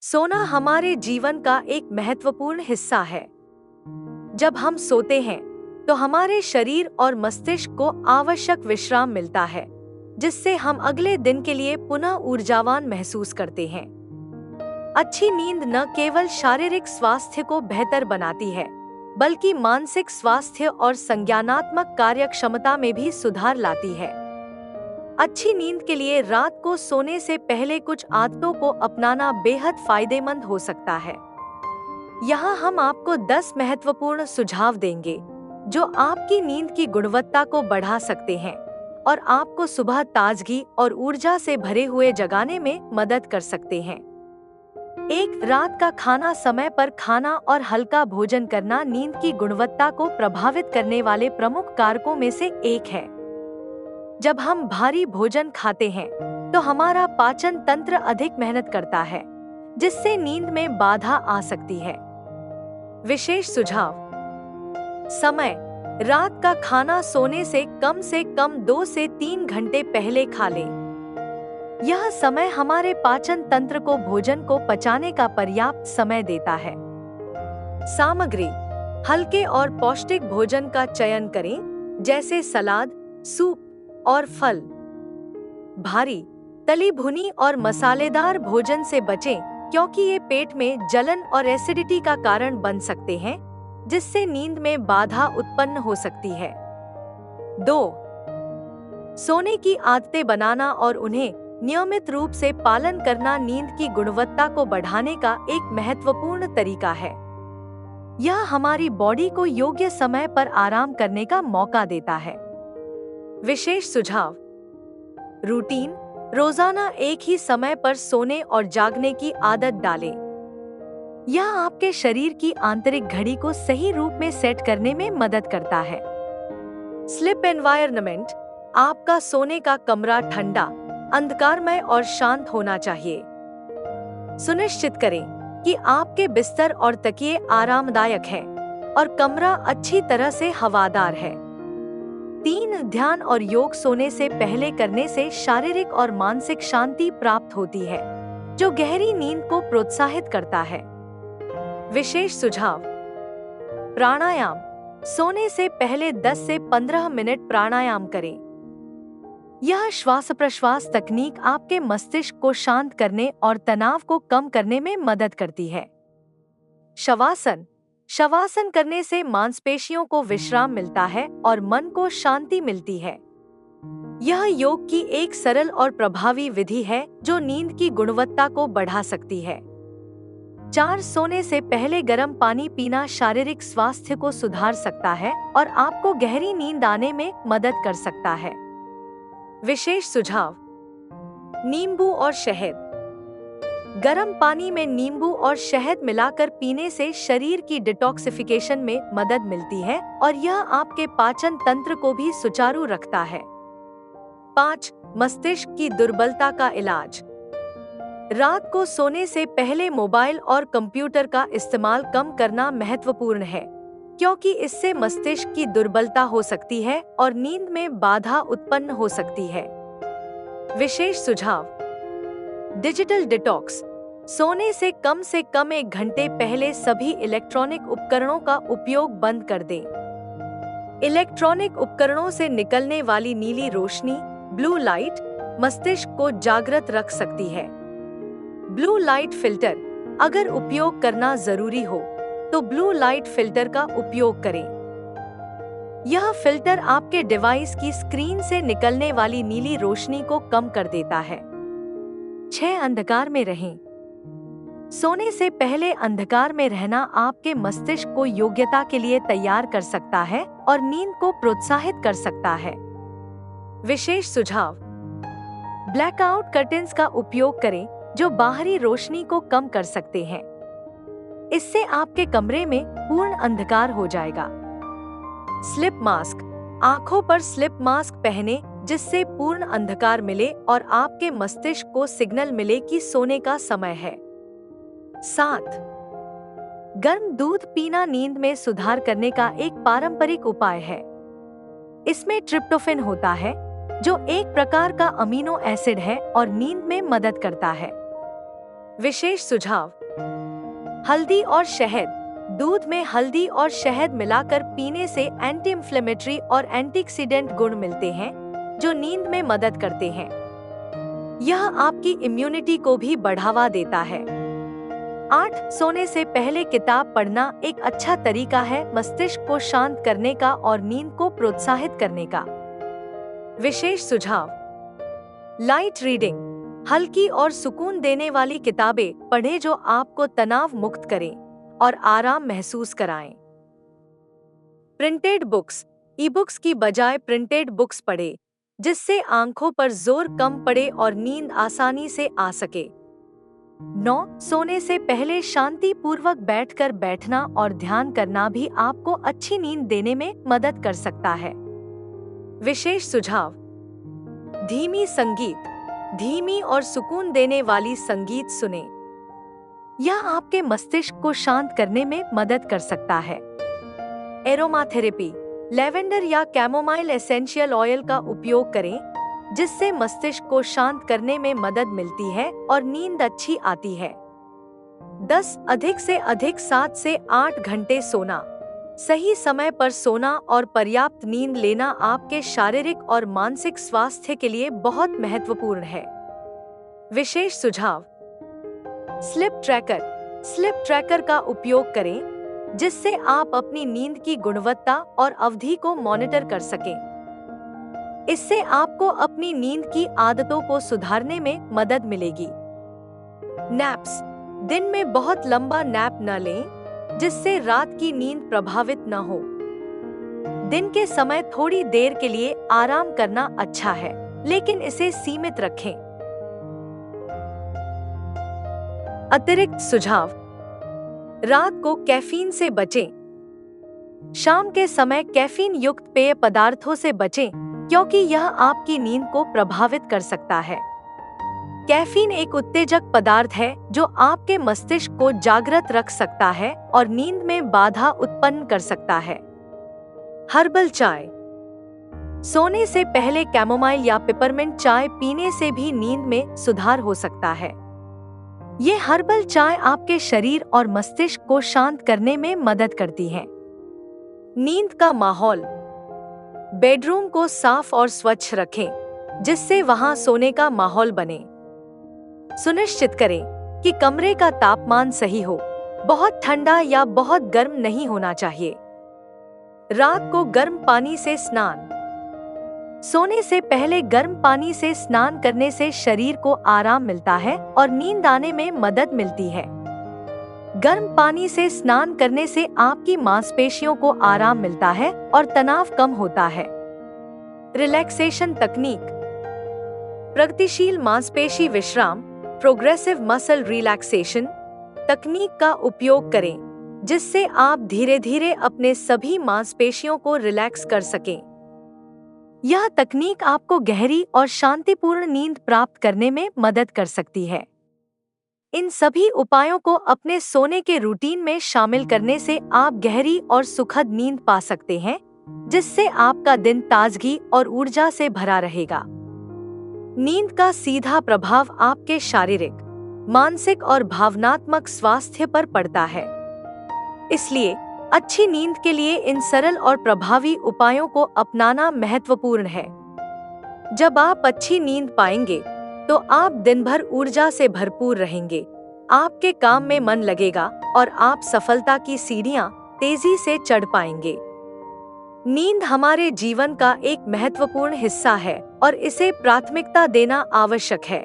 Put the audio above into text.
सोना हमारे जीवन का एक महत्वपूर्ण हिस्सा है। जब हम सोते हैं तो हमारे शरीर और मस्तिष्क को आवश्यक विश्राम मिलता है, जिससे हम अगले दिन के लिए पुनः ऊर्जावान महसूस करते हैं। अच्छी नींद न केवल शारीरिक स्वास्थ्य को बेहतर बनाती है, बल्कि मानसिक स्वास्थ्य और संज्ञानात्मक कार्यक्षमता में भी सुधार लाती है। अच्छी नींद के लिए रात को सोने से पहले कुछ आदतों को अपनाना बेहद फायदेमंद हो सकता है। यहाँ हम आपको 10 महत्वपूर्ण सुझाव देंगे जो आपकी नींद की गुणवत्ता को बढ़ा सकते हैं और आपको सुबह ताजगी और ऊर्जा से भरे हुए जगाने में मदद कर सकते हैं। एक, रात का खाना समय पर खाना और हल्का भोजन करना नींद की गुणवत्ता को प्रभावित करने वाले प्रमुख कारकों में से एक है। जब हम भारी भोजन खाते हैं तो हमारा पाचन तंत्र अधिक मेहनत करता है, जिससे नींद में बाधा आ सकती है। विशेष सुझाव: समय: रात का खाना सोने से कम 2 से 3 घंटे पहले खा लें। यह समय हमारे पाचन तंत्र को भोजन को पचाने का पर्याप्त समय देता है। सामग्री: हल्के और पौष्टिक भोजन का चयन करें, जैसे सलाद, सूप और फल। भारी, तली भुनी और मसालेदार भोजन से बचें, क्योंकि ये पेट में जलन और एसिडिटी का कारण बन सकते हैं, जिससे नींद में बाधा उत्पन्न हो सकती है। 2. सोने की आदतें बनाना और उन्हें नियमित रूप से पालन करना नींद की गुणवत्ता को बढ़ाने का एक महत्वपूर्ण तरीका है। यह हमारी बॉडी को योग्य समय पर आराम करने का मौका देता है। विशेष सुझाव: रूटीन: रोजाना एक ही समय पर सोने और जागने की आदत डालें। यह आपके शरीर की आंतरिक घड़ी को सही रूप में सेट करने में मदद करता है। स्लीप एनवायरनमेंट: आपका सोने का कमरा ठंडा, अंधकारमय और शांत होना चाहिए। सुनिश्चित करें कि आपके बिस्तर और तकिए आरामदायक हैं और कमरा अच्छी तरह से हवादार है। 3. ध्यान और योग: सोने से पहले करने से शारीरिक और मानसिक शांति प्राप्त होती है, जो गहरी नींद को प्रोत्साहित करता है। विशेष सुझाव: प्राणायाम: सोने से पहले 10 से 15 मिनट प्राणायाम करें। यह श्वास प्रश्वास तकनीक आपके मस्तिष्क को शांत करने और तनाव को कम करने में मदद करती है। शवासन: शवासन करने से मांसपेशियों को विश्राम मिलता है और मन को शांति मिलती है। यह योग की एक सरल और प्रभावी विधि है जो नींद की गुणवत्ता को बढ़ा सकती है। 4. सोने से पहले गर्म पानी पीना शारीरिक स्वास्थ्य को सुधार सकता है और आपको गहरी नींद आने में मदद कर सकता है। विशेष सुझाव: नींबू और शहद: गर्म पानी में नींबू और शहद मिलाकर पीने से शरीर की डिटॉक्सिफिकेशन में मदद मिलती है और यह आपके पाचन तंत्र को भी सुचारू रखता है। 5. मस्तिष्क की दुर्बलता का इलाज: रात को सोने से पहले मोबाइल और कंप्यूटर का इस्तेमाल कम करना महत्वपूर्ण है, क्योंकि इससे मस्तिष्क की दुर्बलता हो सकती है और नींद में बाधा उत्पन्न हो सकती है। विशेष सुझाव: डिजिटल डिटॉक्स: सोने से कम 1 घंटे पहले सभी इलेक्ट्रॉनिक उपकरणों का उपयोग बंद कर दें। इलेक्ट्रॉनिक उपकरणों से निकलने वाली नीली रोशनी, ब्लू लाइट, मस्तिष्क को जागृत रख सकती है। ब्लू लाइट फिल्टर: अगर उपयोग करना जरूरी हो तो ब्लू लाइट फिल्टर का उपयोग करें। यह फिल्टर आपके डिवाइस की स्क्रीन से निकलने वाली नीली रोशनी को कम कर देता है। 6. अंधकार में रहें: सोने से पहले अंधकार में रहना आपके मस्तिष्क को योग्यता के लिए तैयार कर सकता है और नींद को प्रोत्साहित कर सकता है। विशेष सुझाव: ब्लैकआउट कर्टेन्स का उपयोग करें, जो बाहरी रोशनी को कम कर सकते हैं। इससे आपके कमरे में पूर्ण अंधकार हो जाएगा। स्लिप मास्क: आंखों पर स्लिप मास्क पहने, जिससे पूर्ण अंधकार मिले और आपके मस्तिष्क को सिग्नल मिले कि सोने का समय है। 7. गर्म दूध पीना नींद में सुधार करने का एक पारंपरिक उपाय है। इसमें ट्रिप्टोफैन होता है, जो एक प्रकार का अमीनो एसिड है और नींद में मदद करता है। विशेष सुझाव: हल्दी और शहद। दूध में हल्दी और शहद मिलाकर पीने से एंटी इंफ्लेमेटरी और एंटीऑक्सीडेंट गुण मिलते हैं, जो नींद में मदद करते हैं। यह आपकी इम्यूनिटी को भी बढ़ावा देता है। 8. सोने से पहले किताब पढ़ना एक अच्छा तरीका है मस्तिष्क को शांत करने का और नींद को प्रोत्साहित करने का। विशेष सुझाव: लाइट रीडिंग। हल्की और सुकून देने वाली किताबें पढ़ें जो आपको तनाव मुक्त करें और आराम महसूस कराएं। Printed books. ई बुक्स की बजाय प्रिंटेड बुक्स पढ़ें, जिससे आंखों पर जोर कम पड़े और नींद आसानी से आ सके। 9. सोने से पहले शांतिपूर्वक बैठना और ध्यान करना भी आपको अच्छी नींद देने में मदद कर सकता है। विशेष सुझाव: धीमी संगीत। धीमी और सुकून देने वाली संगीत सुने। यह आपके मस्तिष्क को शांत करने में मदद कर सकता है। एरोमाथेरेपी। लेवेंडर या कैमोमाइल एसेंशियल ऑयल का उपयोग करें, जिससे मस्तिष्क को शांत करने में मदद मिलती है और नींद अच्छी आती है। 10. अधिक से अधिक 7 से 8 घंटे सोना। सही समय पर सोना और पर्याप्त नींद लेना आपके शारीरिक और मानसिक स्वास्थ्य के लिए बहुत महत्वपूर्ण है। विशेष सुझाव: स्लिप ट्रैकर। स्लिप ट्रैकर का उपयोग करें, जिससे आप अपनी नींद की गुणवत्ता और अवधि को मॉनिटर कर सकें। इससे आपको अपनी नींद की आदतों को सुधारने में मदद मिलेगी। नैप्स। दिन में बहुत लंबा नैप न लें, जिससे रात की नींद प्रभावित न हो। दिन के समय थोड़ी देर के लिए आराम करना अच्छा है, लेकिन इसे सीमित रखें। अतिरिक्त सुझाव: रात को कैफीन से बचें। शाम के समय कैफीन युक्त पेय पदार्थों से बचें, क्योंकि यह आपकी नींद को प्रभावित कर सकता है। कैफीन एक उत्तेजक पदार्थ है जो आपके मस्तिष्क को जागृत रख सकता है और नींद में बाधा उत्पन्न कर सकता है। हर्बल चाय। सोने से पहले कैमोमाइल या पिपरमिंट चाय पीने से भी नींद में सुधार हो सकता है। ये हर्बल चाय आपके शरीर और मस्तिष्क को शांत करने में मदद करती है। नींद का माहौल। बेडरूम को साफ और स्वच्छ रखें, जिससे वहां सोने का माहौल बने। सुनिश्चित करें कि कमरे का तापमान सही हो, बहुत ठंडा या बहुत गर्म नहीं होना चाहिए। रात को गर्म पानी से स्नान। सोने से पहले गर्म पानी से स्नान करने से शरीर को आराम मिलता है और नींद आने में मदद मिलती है। गर्म पानी से स्नान करने से आपकी मांसपेशियों को आराम मिलता है और तनाव कम होता है। रिलैक्सेशन तकनीक। प्रगतिशील मांसपेशी विश्राम प्रोग्रेसिव मसल रिलैक्सेशन तकनीक का उपयोग करें, जिससे आप धीरे धीरे अपने सभी मांसपेशियों को रिलैक्स कर सकें। यह तकनीक आपको गहरी और शांतिपूर्ण नींद प्राप्त करने में मदद कर सकती है। इन सभी उपायों को अपने सोने के रूटीन में शामिल करने से आप गहरी और सुखद नींद पा सकते हैं, जिससे आपका दिन ताजगी और ऊर्जा से भरा रहेगा। नींद का सीधा प्रभाव आपके शारीरिक, मानसिक और भावनात्मक स्वास्थ्य पर पड़ता है। इसलिए अच्छी नींद के लिए इन सरल और प्रभावी उपायों को अपनाना महत्वपूर्ण है। जब आप अच्छी नींद पाएंगे, तो आप दिन भर ऊर्जा से भरपूर रहेंगे, आपके काम में मन लगेगा और आप सफलता की सीढ़ियां तेजी से चढ़ पाएंगे। नींद हमारे जीवन का एक महत्वपूर्ण हिस्सा है और इसे प्राथमिकता देना आवश्यक है।